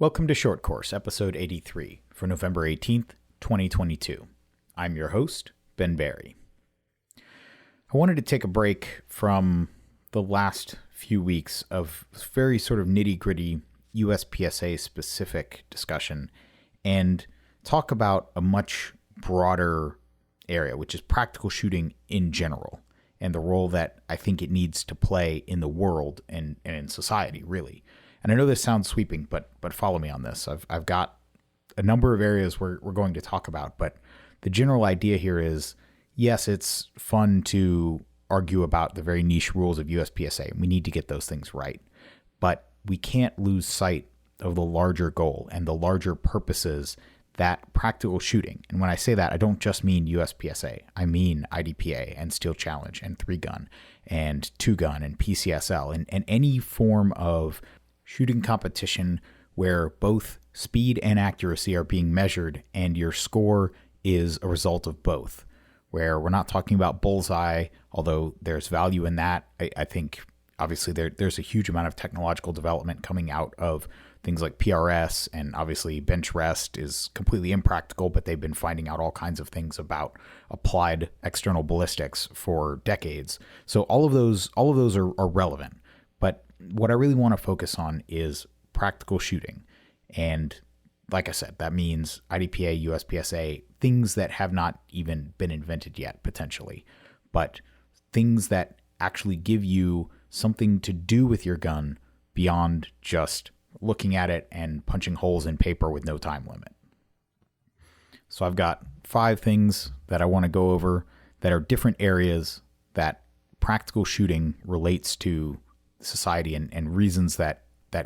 Welcome to Short Course, episode 83, for November 18th, 2022. I'm your host, Ben Barry. I wanted to take a break from the last few weeks of very sort of nitty-gritty USPSA-specific discussion and talk about a much broader area, which is practical shooting in general, and the role that I think it needs to play in the world and in society, really. And I know this sounds sweeping, but follow me on this. I've got a number of areas we're going to talk about, but the general idea here is, yes, it's fun to argue about the very niche rules of USPSA. We need to get those things right, but we can't lose sight of the larger goal and the larger purposes that practical shooting. And when I say that, I don't just mean USPSA. I mean IDPA and Steel Challenge and 3-gun and 2-gun and PCSL and any form of shooting competition where both speed and accuracy are being measured and your score is a result of both, where we're not talking about bullseye, although there's value in that. I think obviously there's a huge amount of technological development coming out of things like PRS, and obviously bench rest is completely impractical, but they've been finding out all kinds of things about applied external ballistics for decades. So all of those are relevant. But what I really want to focus on is practical shooting. And like I said, that means IDPA, USPSA, things that have not even been invented yet, potentially, but things that actually give you something to do with your gun beyond just looking at it and punching holes in paper with no time limit. So I've got 5 things that I want to go over that are different areas that practical shooting relates to society and reasons that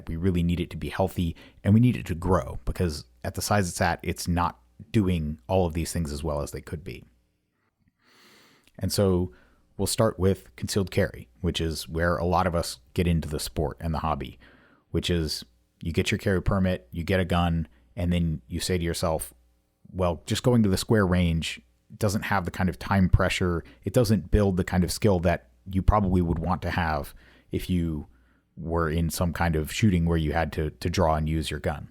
we really need it to be healthy and we need it to grow, because at the size it's at, it's not doing all of these things as well as they could be. And so we'll start with concealed carry, which is where a lot of us get into the sport and the hobby, which is you get your carry permit, you get a gun, and then you say to yourself, well, just going to the square range doesn't have the kind of time pressure. It doesn't build the kind of skill that you probably would want to have if you were in some kind of shooting where you had to draw and use your gun.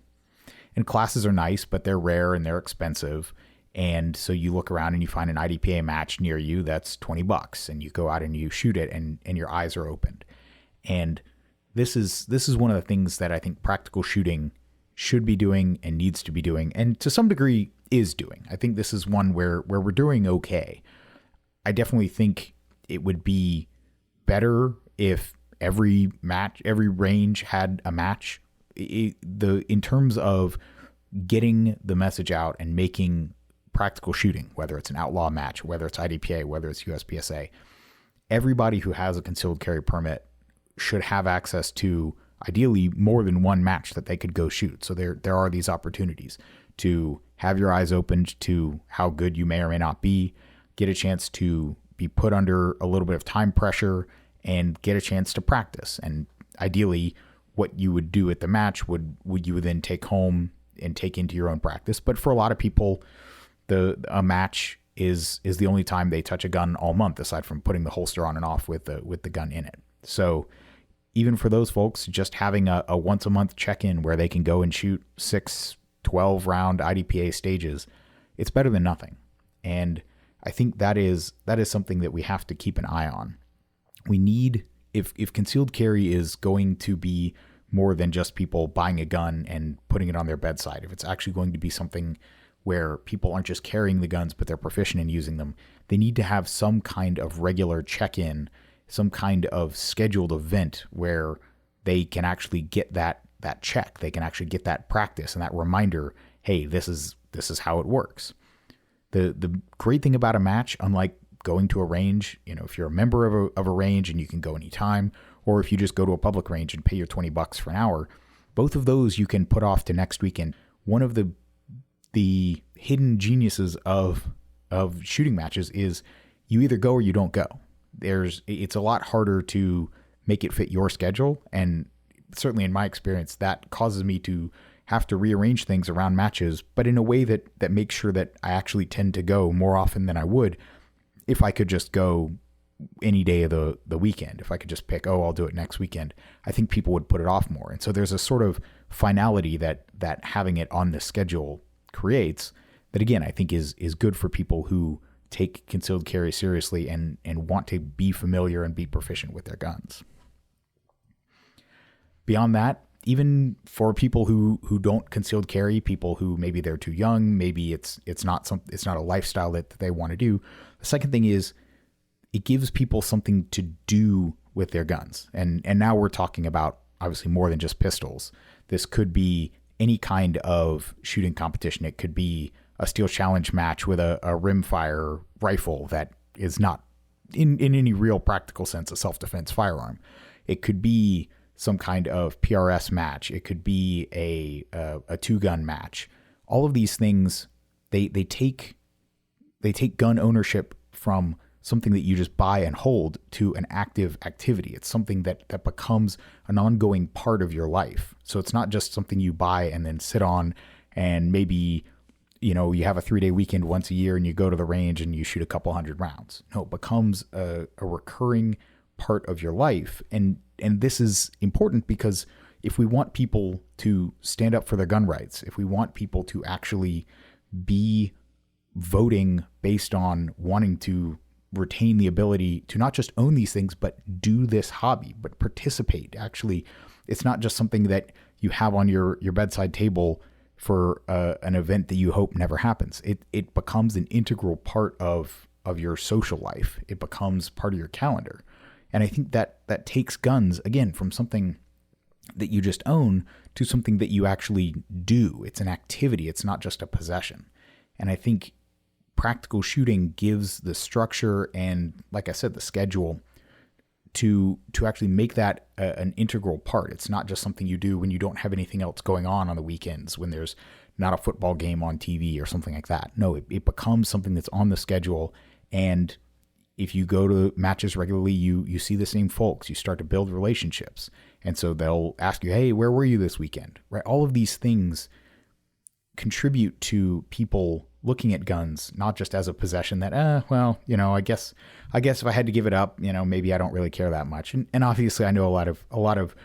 And classes are nice, but they're rare and they're expensive. And so you look around and you find an IDPA match near you that's $20, and you go out and you shoot it and your eyes are opened. And this is one of the things that I think practical shooting should be doing and needs to be doing, and to some degree is doing. I think this is one where we're doing okay. I definitely think it would be better if every range had a match. In terms of getting the message out and making practical shooting, whether it's an outlaw match, whether it's IDPA, whether it's USPSA, everybody who has a concealed carry permit should have access to ideally more than one match that they could go shoot. So there are these opportunities to have your eyes opened to how good you may or may not be, get a chance to be put under a little bit of time pressure, and get a chance to practice. And ideally, what you would do at the match would you then take home and take into your own practice. But for a lot of people, a match is the only time they touch a gun all month, aside from putting the holster on and off with the gun in it. So even for those folks, just having a once a month check-in where they can go and shoot 6, 12 round IDPA stages, it's better than nothing. And I think that is something that we have to keep an eye on. We need, if concealed carry is going to be more than just people buying a gun and putting it on their bedside, if it's actually going to be something where people aren't just carrying the guns, but they're proficient in using them, they need to have some kind of regular check-in, some kind of scheduled event where they can actually get that check. They can actually get that practice and that reminder, hey, this is how it works. The great thing about a match, unlike going to a range, if you're a member of a range and you can go anytime, or if you just go to a public range and pay your $20 for an hour, both of those you can put off to next weekend. One of the hidden geniuses of shooting matches is you either go or you don't go. It's a lot harder to make it fit your schedule, and certainly in my experience, that causes me to have to rearrange things around matches, but in a way that makes sure that I actually tend to go more often than I would if I could just go any day of the weekend. If I could just pick, I'll do it next weekend, I think people would put it off more. And so there's a sort of finality that having it on the schedule creates that, again, I think is good for people who take concealed carry seriously and want to be familiar and be proficient with their guns. Beyond that, even for people who don't concealed carry, people who maybe they're too young, maybe it's not a lifestyle that they want to do. The second thing is it gives people something to do with their guns. And now we're talking about obviously more than just pistols. This could be any kind of shooting competition. It could be a steel challenge match with a rimfire rifle that is not in any real practical sense a self-defense firearm. It could be some kind of PRS match. It could be a two-gun match. All of these things, they take gun ownership from something that you just buy and hold to an active activity. It's something that becomes an ongoing part of your life. So it's not just something you buy and then sit on and maybe, you have a 3-day weekend once a year and you go to the range and you shoot a couple hundred rounds. No, it becomes a recurring part of your life. And this is important because if we want people to stand up for their gun rights, if we want people to actually be voting based on wanting to retain the ability to not just own these things, but do this hobby, but participate. Actually, it's not just something that you have on your bedside table for an event that you hope never happens. It becomes an integral part of your social life. It becomes part of your calendar. And I think that takes guns, again, from something that you just own to something that you actually do. It's an activity. It's not just a possession. And I think practical shooting gives the structure and, like I said, the schedule to actually make that an integral part. It's not just something you do when you don't have anything else going on the weekends, when there's not a football game on TV or something like that. No, it becomes something that's on the schedule. And if you go to matches regularly, you see the same folks. You start to build relationships. And so they'll ask you, hey, where were you this weekend? Right? All of these things contribute to people looking at guns, not just as a possession that, I guess if I had to give it up, maybe I don't really care that much. And obviously I know a lot of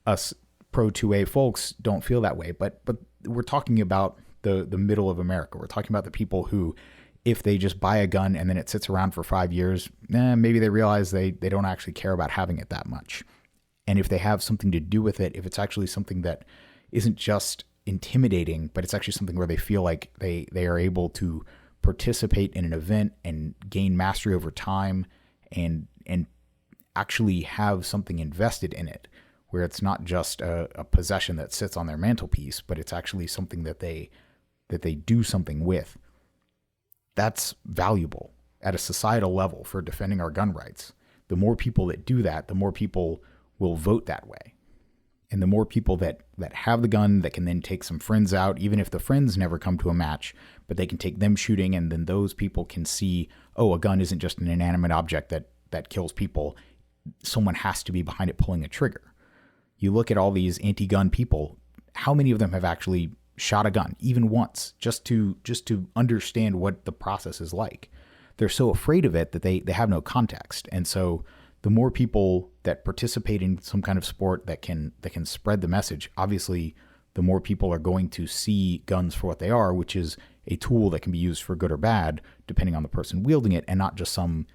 us pro 2A folks don't feel that way, but we're talking about the middle of America. We're talking about the people who, if they just buy a gun and then it sits around for 5 years, maybe they realize they don't actually care about having it that much. And if they have something to do with it, if it's actually something that isn't just intimidating, but it's actually something where they feel like they are able to participate in an event and gain mastery over time and actually have something invested in it, where it's not just a possession that sits on their mantelpiece, but it's actually something that they do something with. That's valuable at a societal level for defending our gun rights. The more people that do that, the more people will vote that way. And the more people that have the gun that can then take some friends out, even if the friends never come to a match, but they can take them shooting, and then those people can see, a gun isn't just an inanimate object that kills people. Someone has to be behind it pulling a trigger. You look at all these anti-gun people, how many of them have actually shot a gun, even once, just to understand what the process is like? They're so afraid of it that they have no context. And so the more people that participate in some kind of sport that can spread the message, obviously the more people are going to see guns for what they are, which is a tool that can be used for good or bad, depending on the person wielding it, and not just some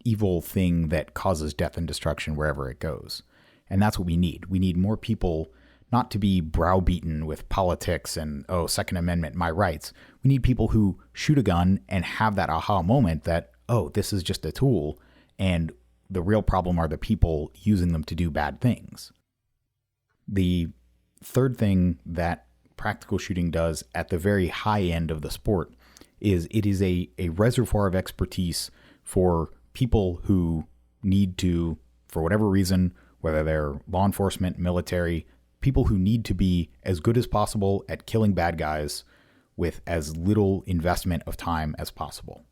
evil thing that causes death and destruction wherever it goes. And that's what we need. We need more people not to be browbeaten with politics and, Second Amendment, my rights. We need people who shoot a gun and have that aha moment that, this is just a tool, and the real problem are the people using them to do bad things. The third thing that practical shooting does at the very high end of the sport is it is a reservoir of expertise for people who need to, for whatever reason, whether they're law enforcement, military, people who need to be as good as possible at killing bad guys with as little investment of time as possible.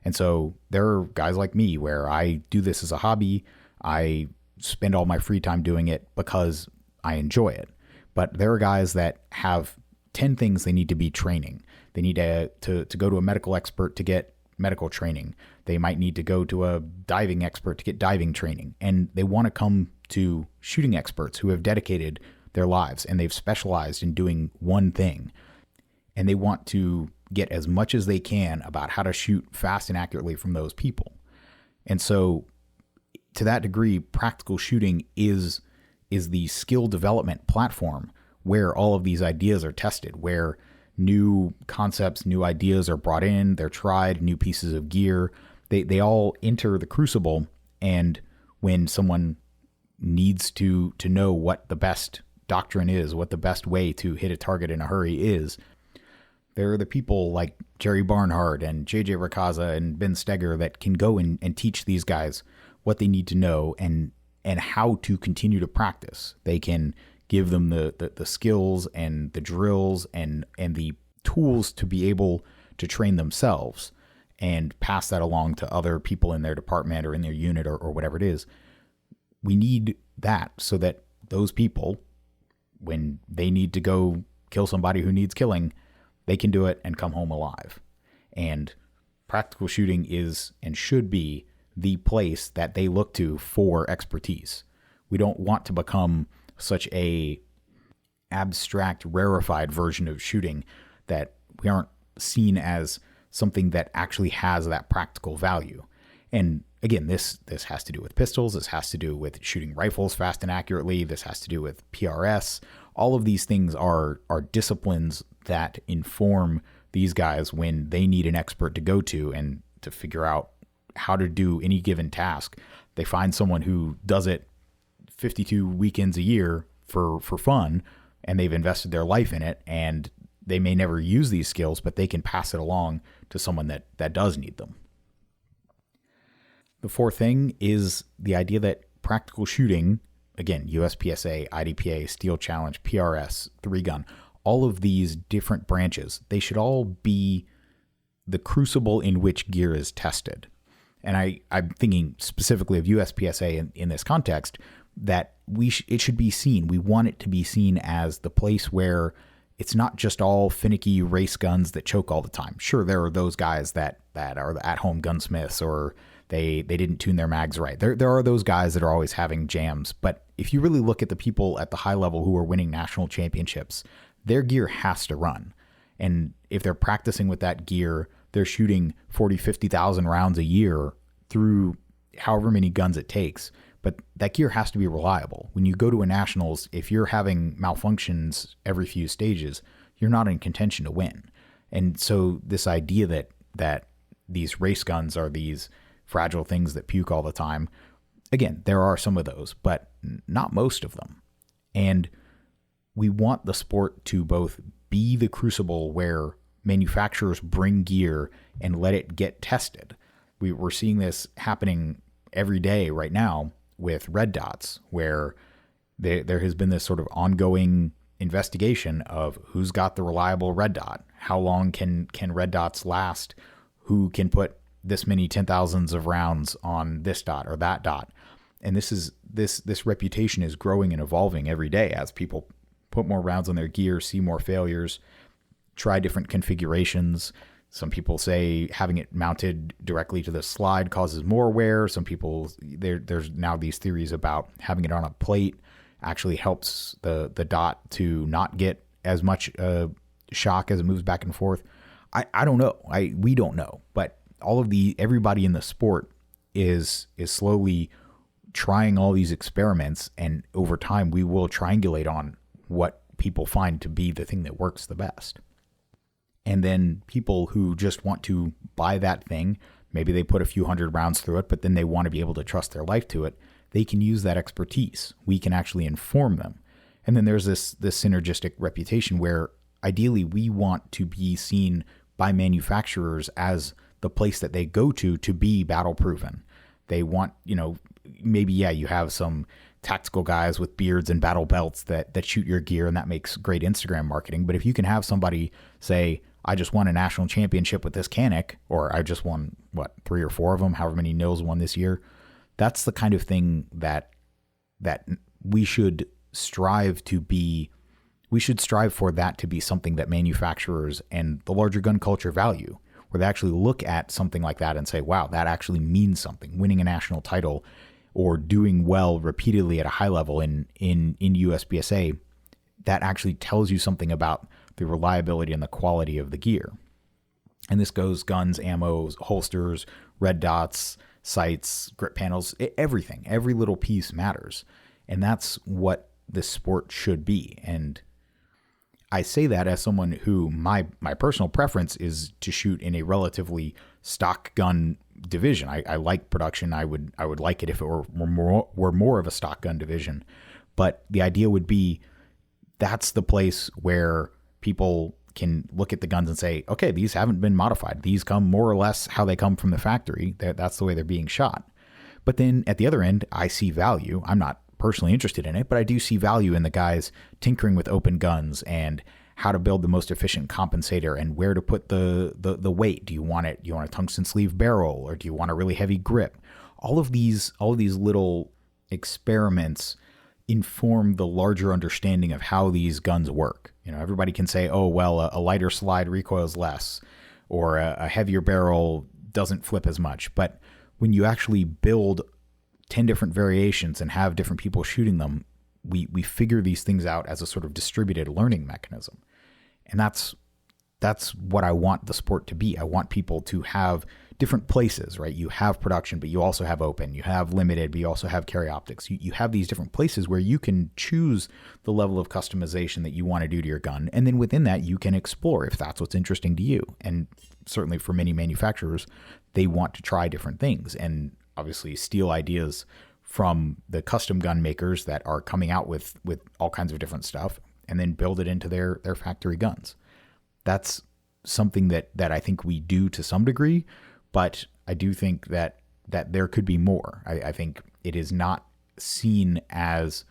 And so there are guys like me where I do this as a hobby. I spend all my free time doing it because I enjoy it. But there are guys that have 10 things they need to be training. They need to go to a medical expert to get medical training. They might need to go to a diving expert to get diving training. And they want to come to shooting experts who have dedicated their lives and they've specialized in doing one thing. And they want to get as much as they can about how to shoot fast and accurately from those people. And so to that degree, practical shooting is the skill development platform where all of these ideas are tested, where new concepts, new ideas are brought in, they're tried, new pieces of gear, they all enter the crucible. And when someone needs to know what the best doctrine is, what the best way to hit a target in a hurry is, there are the people like Jerry Barnhart and JJ Racaza and Ben Steger that can go and teach these guys what they need to know and how to continue to practice. They can give them the skills and the drills and the tools to be able to train themselves and pass that along to other people in their department or in their unit or whatever it is. We need that so that those people, when they need to go kill somebody who needs killing, they can do it and come home alive. And practical shooting is and should be the place that they look to for expertise. We don't want to become such a abstract, rarefied version of shooting that we aren't seen as something that actually has that practical value. And again, this has to do with pistols. This has to do with shooting rifles fast and accurately. This has to do with PRS. All of these things are disciplines that inform these guys when they need an expert to go to and to figure out how to do any given task. They find someone who does it 52 weekends a year for fun, and they've invested their life in it, and they may never use these skills, but they can pass it along to someone that does need them. The fourth thing is the idea that practical shooting, again, USPSA, IDPA, Steel Challenge, PRS, 3-gun, all of these different branches, they should all be the crucible in which gear is tested. And I'm thinking specifically of USPSA in this context, that it should be seen. We want it to be seen as the place where it's not just all finicky race guns that choke all the time. Sure, there are those guys that are the at-home gunsmiths, or they didn't tune their mags right. There are those guys that are always having jams. But if you really look at the people at the high level who are winning national championships, their gear has to run. And if they're practicing with that gear, they're shooting 40, 50,000 rounds a year through however many guns it takes. But that gear has to be reliable. When you go to a nationals, if you're having malfunctions every few stages, you're not in contention to win. And so this idea that these race guns are these fragile things that puke all the time, again, there are some of those, but not most of them. And we want the sport to both be the crucible where manufacturers bring gear and let it get tested. We're seeing this happening every day right now with red dots, where there has been this sort of ongoing investigation of who's got the reliable red dot, how long can red dots last, who can put this many 10,000s of rounds on this dot or that dot. And this reputation is growing and evolving every day as people put more rounds on their gear, see more failures, try different configurations. Some people say having it mounted directly to the slide causes more wear. Some people, there's now these theories about having it on a plate actually helps the dot to not get as much shock as it moves back and forth. I don't know. We don't know. But everybody in the sport is slowly trying all these experiments, and over time we will triangulate on what people find to be the thing that works the best. And then people who just want to buy that thing, maybe they put a few hundred rounds through it, but then they want to be able to trust their life to it. They can use that expertise. We can actually inform them. And then there's this synergistic reputation where ideally we want to be seen by manufacturers as the place that they go to be battle proven. They want, maybe, you have some tactical guys with beards and battle belts that shoot your gear, and that makes great Instagram marketing. But if you can have somebody say, I just won a national championship with this Canic, or I just won, 3 or 4 of them, however many Nils won this year. That's the kind of thing that we should strive to be. We should strive for that to be something that manufacturers and the larger gun culture value, where they actually look at something like that and say, wow, that actually means something. Winning a national title or doing well repeatedly at a high level in USPSA, that actually tells you something about the reliability and the quality of the gear. And this goes guns, ammo, holsters, red dots, sights, grip panels, everything. Every little piece matters. And that's what this sport should be. And I say that as someone who my personal preference is to shoot in a relatively stock gun division. I like production. I would like it if it were more of a stock gun division. But the idea would be that's the place where people can look at the guns and say, okay, these haven't been modified. These come more or less how they come from the factory. That's the way they're being shot. But then at the other end, I see value. I'm not personally interested in it, but I do see value in the guys tinkering with open guns and how to build the most efficient compensator and where to put the weight. Do you want a tungsten sleeve barrel, or do you want a really heavy grip? All of these little experiments inform the larger understanding of how these guns work. Everybody can say, oh, well, a lighter slide recoils less, or a heavier barrel doesn't flip as much. But when you actually build 10 different variations and have different people shooting them, we figure these things out as a sort of distributed learning mechanism. And that's what I want the sport to be. I want people to have different places, right? You have production, but you also have open. You have limited, but you also have carry optics. You have these different places where you can choose the level of customization that you want to do to your gun. And then within that, you can explore if that's what's interesting to you. And certainly for many manufacturers, they want to try different things and obviously steal ideas from the custom gun makers that are coming out with all kinds of different stuff and then build it into their factory guns. That's something that I think we do to some degree, but I do think that there could be more. I think it is not seen as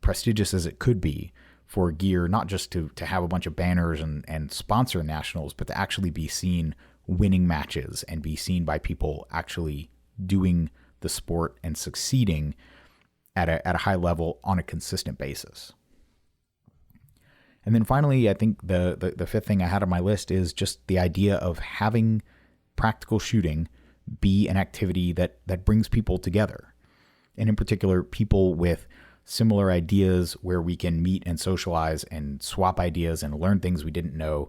prestigious as it could be for gear, not just to have a bunch of banners and sponsor nationals, but to actually be seen winning matches and be seen by people actually doing the sport and succeeding at a high level on a consistent basis. And then finally, I think the fifth thing I had on my list is just the idea of having practical shooting be an activity that brings people together. And in particular, people with similar ideas where we can meet and socialize and swap ideas and learn things we didn't know.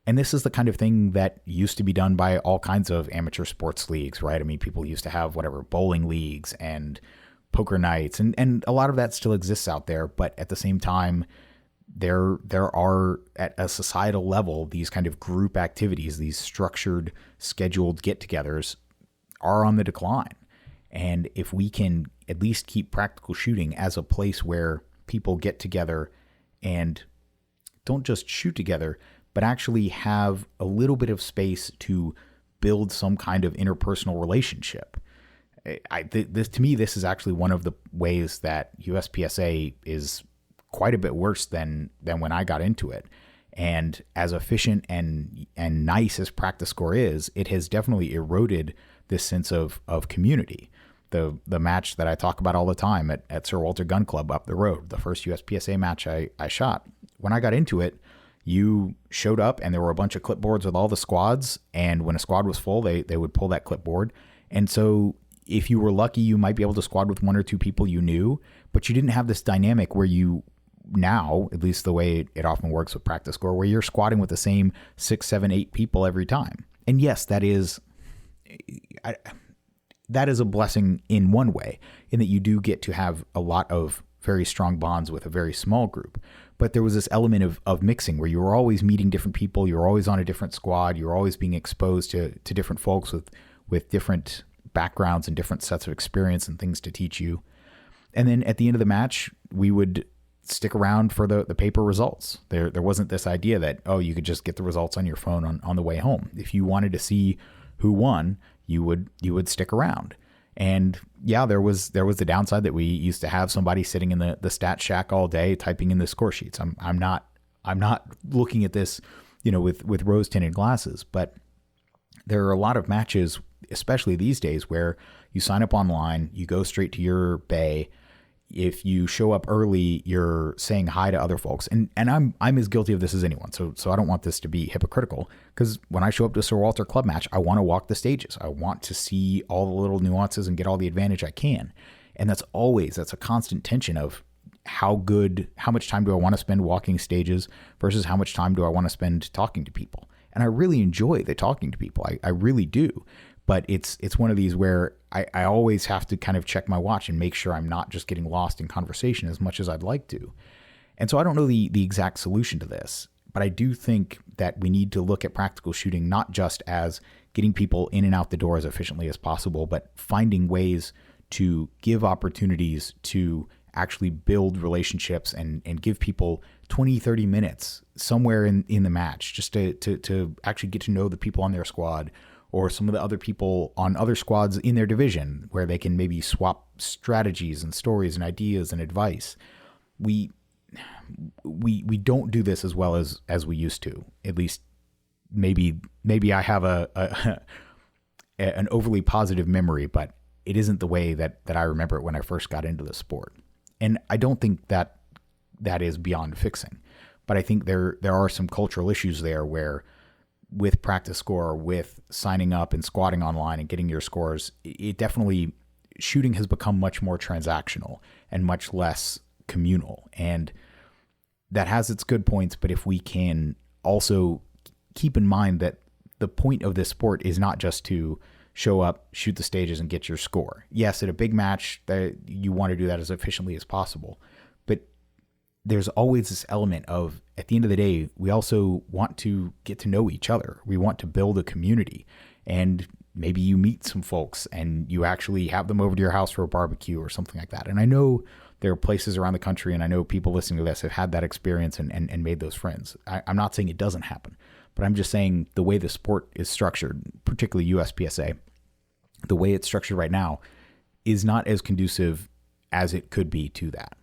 And this is the kind of thing that used to be done by all kinds of amateur sports leagues, right? I mean, people used to have bowling leagues and poker nights, and a lot of that still exists out there. But at the same time, there are at a societal level, these kind of group activities, these structured, scheduled get-togethers are on the decline. And if we can at least keep practical shooting as a place where people get together and don't just shoot together, but actually have a little bit of space to build some kind of interpersonal relationship. To me, this is actually one of the ways that USPSA is quite a bit worse than when I got into it. And as efficient and nice as practice score is, it has definitely eroded this sense of community. The match that I talk about all the time at Sir Walter Gun Club up the road, the first USPSA match I shot, when I got into it, you showed up and there were a bunch of clipboards with all the squads. And when a squad was full, they would pull that clipboard. And so if you were lucky, you might be able to squad with one or two people you knew, but you didn't have this dynamic where you now, at least the way it often works with practice score, where you're squatting with the same 6, 7, 8 people every time. And yes, that is a blessing in one way, in that you do get to have a lot of very strong bonds with a very small group. But there was this element of mixing where you were always meeting different people. You're always on a different squad. You're always being exposed to different folks with different backgrounds and different sets of experience and things to teach you. And then at the end of the match, we would stick around for the paper results. There wasn't this idea that, oh, you could just get the results on your phone on the way home. If you wanted to see who won, you would stick around. And yeah, there was the downside that we used to have somebody sitting in the stat shack all day typing in the score sheets. I'm not looking at this, with rose tinted glasses, but there are a lot of matches, especially these days, where you sign up online, you go straight to your bay, if you show up early, you're saying hi to other folks. And I'm as guilty of this as anyone. So I don't want this to be hypocritical, because when I show up to a Sir Walter Club match, I want to walk the stages. I want to see all the little nuances and get all the advantage I can. And that's a constant tension of how much time do I want to spend walking stages versus how much time do I want to spend talking to people. And I really enjoy the talking to people. I really do. But it's one of these where I always have to kind of check my watch and make sure I'm not just getting lost in conversation as much as I'd like to. And so I don't know the exact solution to this, but I do think that we need to look at practical shooting not just as getting people in and out the door as efficiently as possible, but finding ways to give opportunities to actually build relationships and give people 20, 30 minutes somewhere in the match just to actually get to know the people on their squad, or some of the other people on other squads in their division, where they can maybe swap strategies and stories and ideas and advice. We don't do this as well as we used to. At least maybe I have an overly positive memory, but it isn't the way that I remember it when I first got into the sport. And I don't think that is beyond fixing. But I think there are some cultural issues there where, with practice score, with signing up and squatting online and getting your scores, it definitely, shooting has become much more transactional and much less communal. And that has its good points, but if we can also keep in mind that the point of this sport is not just to show up, shoot the stages, and get your score. Yes, at a big match, that you want to do that as efficiently as possible. But there's always this element of, at the end of the day, we also want to get to know each other. We want to build a community. And maybe you meet some folks and you actually have them over to your house for a barbecue or something like that. And I know there are places around the country, and I know people listening to this have had that experience and made those friends. I'm not saying it doesn't happen, but I'm just saying the way the sport is structured, particularly USPSA, the way it's structured right now is not as conducive as it could be to that.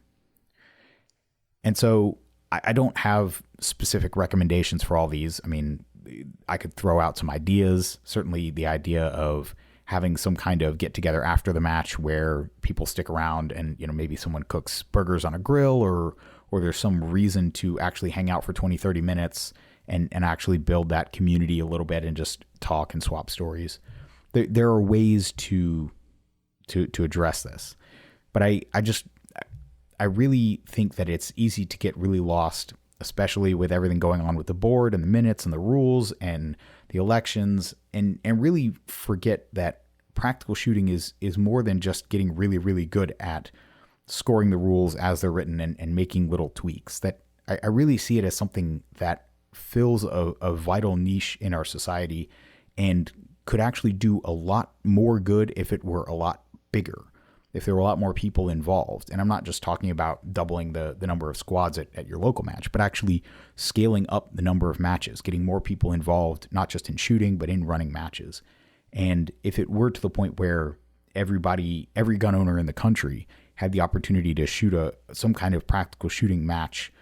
And so I don't have specific recommendations for all these. I mean, I could throw out some ideas. Certainly the idea of having some kind of get together after the match where people stick around and, maybe someone cooks burgers on a grill, or there's some reason to actually hang out for 20, 30 minutes and actually build that community a little bit and just talk and swap stories. There are ways to address this, but I really think that it's easy to get really lost, especially with everything going on with the board and the minutes and the rules and the elections, and really forget that practical shooting is more than just getting really, really good at scoring the rules as they're written and making little tweaks. That I really see it as something that fills a vital niche in our society and could actually do a lot more good if it were a lot bigger, if there were a lot more people involved. And I'm not just talking about doubling the number of squads at your local match, but actually scaling up the number of matches, getting more people involved, not just in shooting, but in running matches. And if it were to the point where every gun owner in the country had the opportunity to shoot some kind of practical shooting match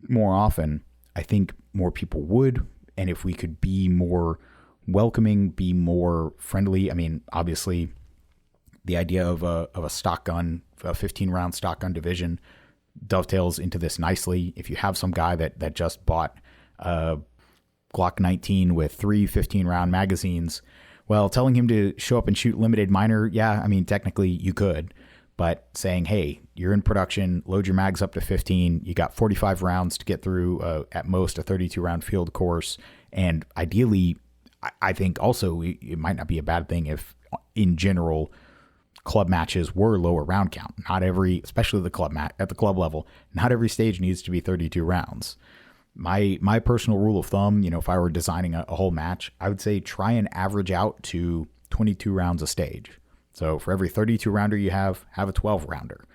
more often, I think more people would. And if we could be more welcoming, be more friendly. I mean, obviously the idea of a stock gun, a 15-round stock gun division dovetails into this nicely. If you have some guy that just bought a Glock 19 with 3 15-round magazines, well, telling him to show up and shoot limited minor, yeah, I mean, technically you could, but saying, hey, you're in production, load your mags up to 15, you got 45 rounds to get through at most a 32-round field course, and ideally, I think also it might not be a bad thing if, in general, club matches were lower round count. Not every, especially at the club level, not every stage needs to be 32 rounds. My personal rule of thumb, if I were designing a whole match, I would say try and average out to 22 rounds a stage. So for every 32 rounder you have a 12 rounder.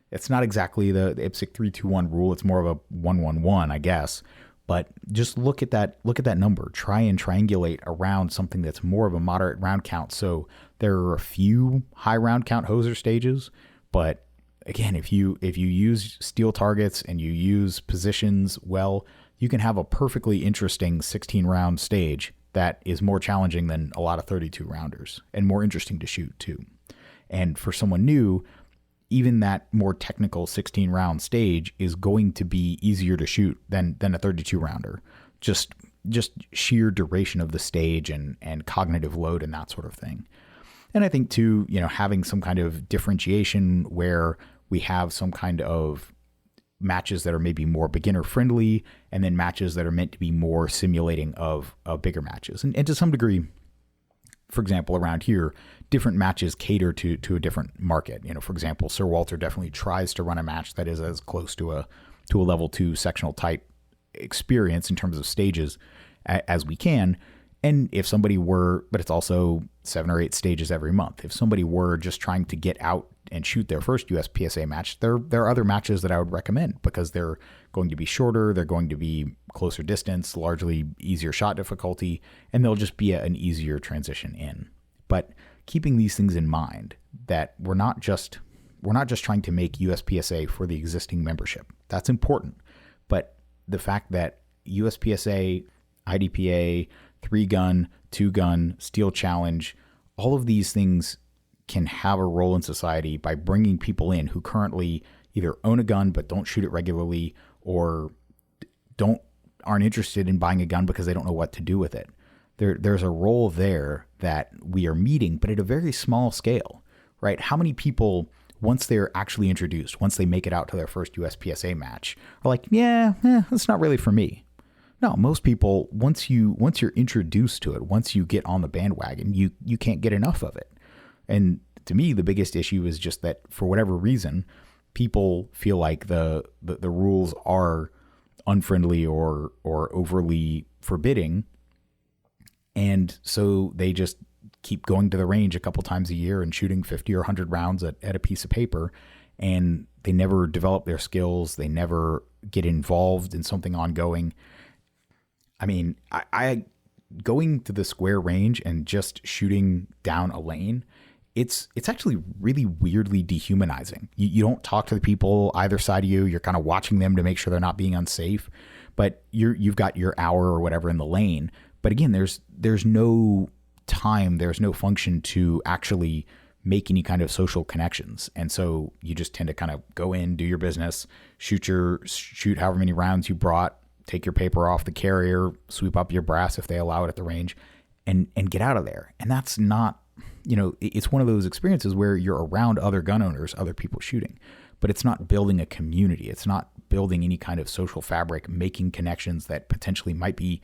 It's not exactly the IPSC 3-2-1 rule. It's more of a 1-1-1, I guess. But just look at that number. Try and triangulate around something that's more of a moderate round count. So there are a few high round count hoser stages, but again, if you use steel targets and you use positions well, you can have a perfectly interesting 16 round stage that is more challenging than a lot of 32 rounders and more interesting to shoot too. And for someone new, even that more technical 16 round stage is going to be easier to shoot than a 32 rounder. Just sheer duration of the stage and cognitive load and that sort of thing. And I think too, having some kind of differentiation where we have some kind of matches that are maybe more beginner friendly, and then matches that are meant to be more simulating of bigger matches. And to some degree, for example, around here, different matches cater to a different market. For example, Sir Walter definitely tries to run a match that is as close to a level 2 sectional type experience in terms of stages as we can. And if somebody were, but it's also 7 or 8 stages every month. If somebody were just trying to get out and shoot their first USPSA match, there are other matches that I would recommend because they're going to be shorter, they're going to be closer distance, largely easier shot difficulty, and they'll just be an easier transition in. But keeping these things in mind, that we're not just trying to make USPSA for the existing membership. That's important. But the fact that USPSA, IDPA, 3-gun, 2-gun, Steel Challenge, all of these things can have a role in society by bringing people in who currently either own a gun but don't shoot it regularly, or aren't interested in buying a gun because they don't know what to do with it. There's a role there that we are meeting, but at a very small scale, right? How many people, once they're actually introduced, once they make it out to their first USPSA match, are like, that's not really for me. No, most people, once you're introduced to it, once you get on the bandwagon, you can't get enough of it. And to me, the biggest issue is just that for whatever reason, people feel like the rules are unfriendly or overly forbidding. And so they just keep going to the range a couple times a year and shooting 50 or 100 rounds at a piece of paper. And they never develop their skills. They never get involved in something ongoing. I mean, I going to the square range and just shooting down a lane, it's actually really weirdly dehumanizing. You don't talk to the people either side of you. You're kind of watching them to make sure they're not being unsafe, but you've got your hour or whatever in the lane. But again, there's no time, there's no function to actually make any kind of social connections. And so you just tend to kind of go in, do your business, shoot however many rounds you brought, take your paper off the carrier, sweep up your brass if they allow it at the range, and get out of there. And that's not, it's one of those experiences where you're around other gun owners, other people shooting, but it's not building a community. It's not building any kind of social fabric, making connections that potentially might be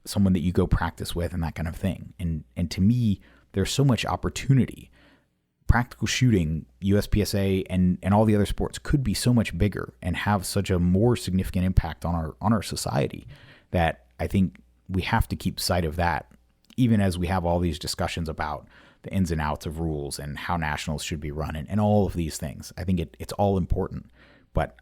someone that you go practice with and that kind of thing. And to me, there's so much opportunity. Practical shooting, USPSA, and all the other sports could be so much bigger and have such a more significant impact on our society that I think we have to keep sight of that, even as we have all these discussions about the ins and outs of rules and how nationals should be run and all of these things. I think it's all important, but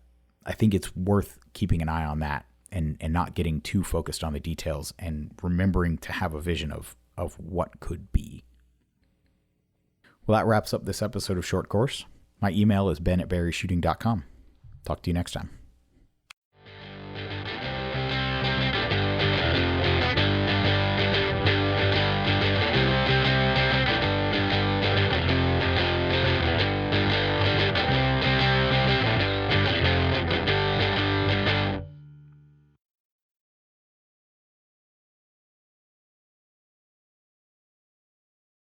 I think it's worth keeping an eye on that and not getting too focused on the details and remembering to have a vision of what could be. Well, that wraps up this episode of Short Course. My email is ben@berryshooting.com. Talk to you next time.